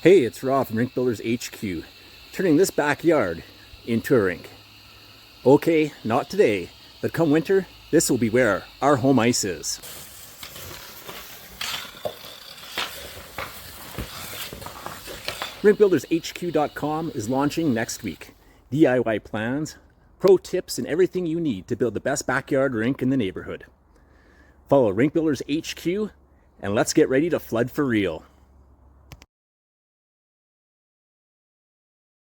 Hey, it's Rob from Rink Builders HQ, turning this backyard into a rink. Okay, not today, but come winter, this will be where our home ice is. RinkBuildersHQ.com is launching next week. DIY plans, pro tips, and everything you need to build the best backyard rink in the neighborhood. Follow Rink Builders HQ, and let's get ready to flood for real.